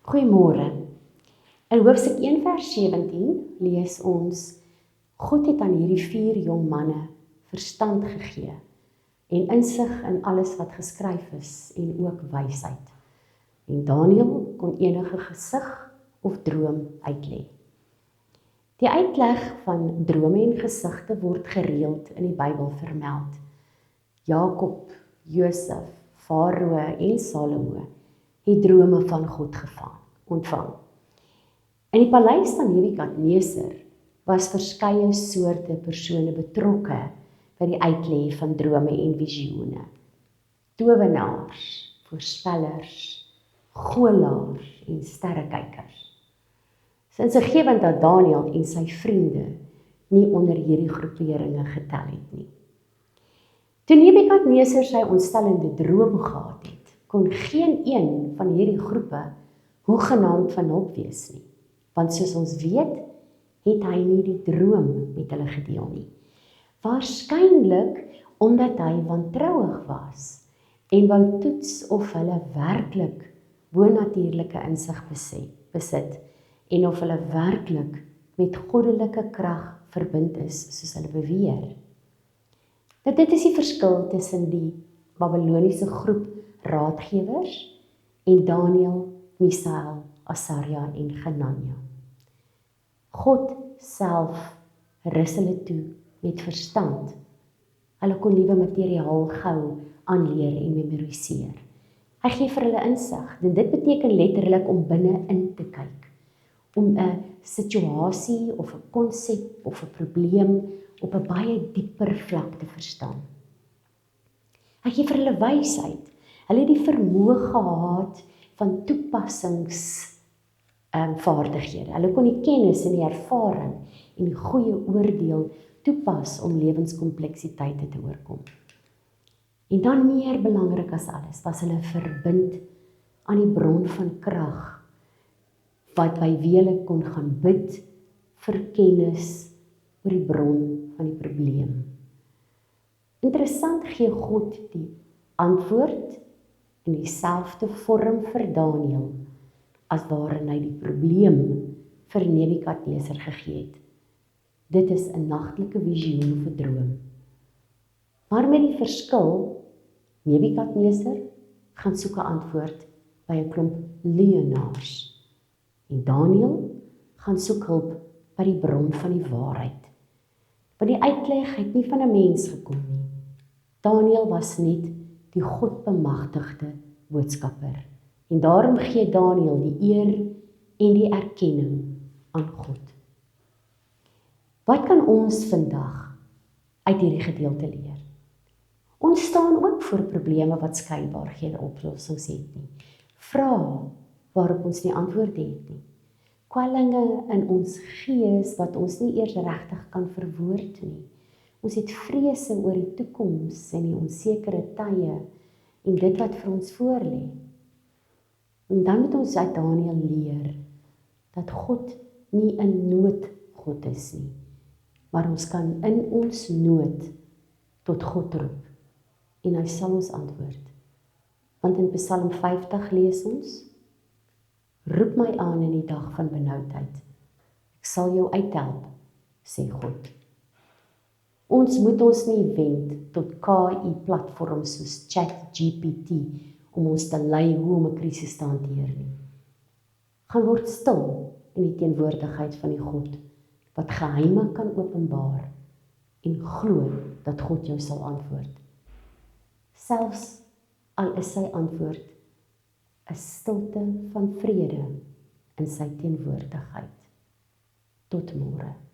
Goeiemôre. In hoofstuk 1 vers 17 lees ons: God het aan hierdie 4 jong manne verstand gegee en insig in alles wat geskryf is en ook wysheid. En Daniël kon enige gesig of droom uitlê. Die uitleg van drome en gesigte word gereeld in die Bybel vermeld. Jakob, Josef, Farao en Salomo het drome van God ontvang. In die paleis van Nebukadneser was verskeie soorte persone betrokke by die uitlê van drome en visioene. Towenaars, voorspellers, golaars en sterrekykers. Insiggewend dat Daniël en sy vriende nie onder hierdie groeperinge getel het nie. Toe Nebukadneser sy ontstellende droom gehad het, kon geen een van hierdie groepe hoegenaamd van hulp wees nie. Want soos ons weet, het hy nie die droom met hulle gedeel nie. Waarskynlik omdat hy wantrouig was en wou toets of hulle werklik bonatuurlike insig besit en of hulle werklik met goddelike krag verbind is, soos hulle beweer. Dit is die verskil tussen die Babyloniese groep raadgewers en Daniël, Misael, Asaria en Hanania. God self rus hulle toe met verstand. Hulle kon nuwe materiaal gou aanleer en memoriseer. Hy gee vir hulle insig, en dit beteken letterlik om binne in te kyk, om 'n situasie of 'n konsep of 'n probleem op 'n baie dieper vlak te verstaan. Hy gee vir hulle wysheid. Hulle het die vermoë gehad van toepassingsvaardighede. Hulle kon die kennis en die ervaring en die goeie oordeel toepas om lewenskompleksiteite te oorkom. En dan meer belangrik as alles, was hulle verbind aan die bron van krag, wat by wie hulle kon gaan bid vir kennis oor die bron van die probleem. Interessant gee God die antwoord in dieselfde vorm vir Daniël as waarin hy die probleem vir Nebukadneser gegee het. Dit is 'n nagtelike visioen of 'n droom. Maar met die verskil, Nebukadneser gaan soek 'n antwoord by 'n klomp leienaars. En Daniël gaan soek hulp by die bron van die waarheid. Want die uitleg het nie van 'n mens gekom nie. Daniël was net die godbemagtigde boodskapper. En daarom gee Daniël die eer en die erkenning aan God. Wat kan ons vandag uit hierdie gedeelte leer? Ons staan ook voor probleme wat skynbaar geen oplossings het nie. Vrae waarop ons nie antwoord het nie. Kwellinge in ons gees wat ons nie eers regtig kan verwoord nie. Ons het vrese oor die toekoms en die onsekere tye en dit wat vir ons voorlê. En dan moet ons uit Daniël leer dat God nie 'n noodgod is nie, maar ons kan in ons nood tot God roep en hy sal ons antwoord. Want in Psalm 50 lees ons: roep my aan in die dag van benoudheid. Ek sal jou uithelp, sê God. Ons moet ons nie wend tot KI-platforms soos ChatGPT om ons te lei hoe om 'n krisis te hanteer nie. Gaan word stil in die teenwoordigheid van die God wat geheime kan openbaar en glo dat God jou sal antwoord. Selfs al is sy antwoord 'n stilte van vrede in sy teenwoordigheid. Tot môre.